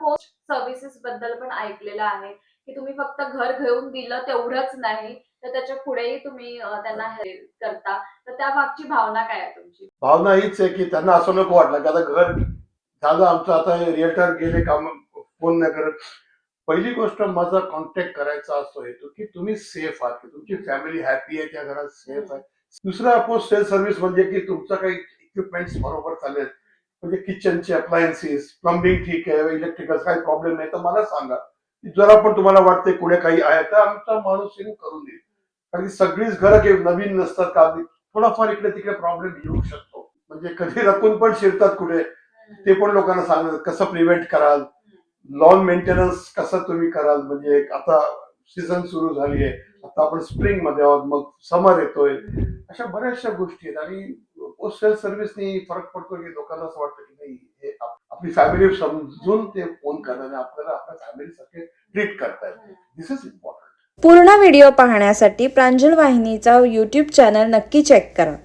Post services बद्दल पण ऐकलेलं आहे की तुम्ही फक्त घर घेऊन दिलं तेवढंच नाही तर त्याच्या पुढेही तुम्ही त्यांना हेल्प करता. तर त्या मागची भावना काय आहे तुमची? भावना हीच आहे की त्यांना असं नको वाटलं की आता घर झालं आमचं, आता रिअल्टर गेले काम, फोन नाही करत. पहिली गोष्ट माझा कॉन्टॅक्ट करायचा असतो हेतू की तुम्ही सेफ आहात, की तुमची फॅमिली हॅपी आहे, त्या घरात सेफ आहे. दुसरा पोस्ट सेल सर्व्हिस म्हणजे की तुमचं काही इक्विपमेंट्स बरोबर चालेल, म्हणजे किचनचे अप्लायन्सेस, प्लंबिंग ठीक आहे, इलेक्ट्रिकल काही प्रॉब्लेम नाही तर मला सांगा. जरा पण तुम्हाला वाटते कुठे काही आहे तर आमचा माणूस येऊन करून देईल. कारण की सगळीच घरं काही नवीन नसतात का, थोडाफार इकडे तिकडे प्रॉब्लेम येऊ शकतो. म्हणजे कधी रकून पण शिरतात कुठे, ते पण लोकांना सांगतात कसं प्रिव्हेंट कराल, लॉन मेंटेनन्स कसं तुम्ही कराल. म्हणजे आता सीझन सुरू झाली आहे, आता आपण स्प्रिंग मध्ये आहोत, मग समर येतोय, अशा बऱ्याचशा गोष्टी आहेत. आणि पोस्टल सर्व्हिसनी फरक पडतो की लोकांना असं वाटतं की नाही हे आपली फॅमिली समजून ते फोन करतात आणि आपल्याला आपल्या फॅमिली सारखे ट्रीट करतायत. दिस इज इम्पॉर्टंट. पूर्ण व्हिडिओ पाहण्यासाठी प्रांजल वाहिनीचा यूट्यूब चॅनल नक्की चेक करा.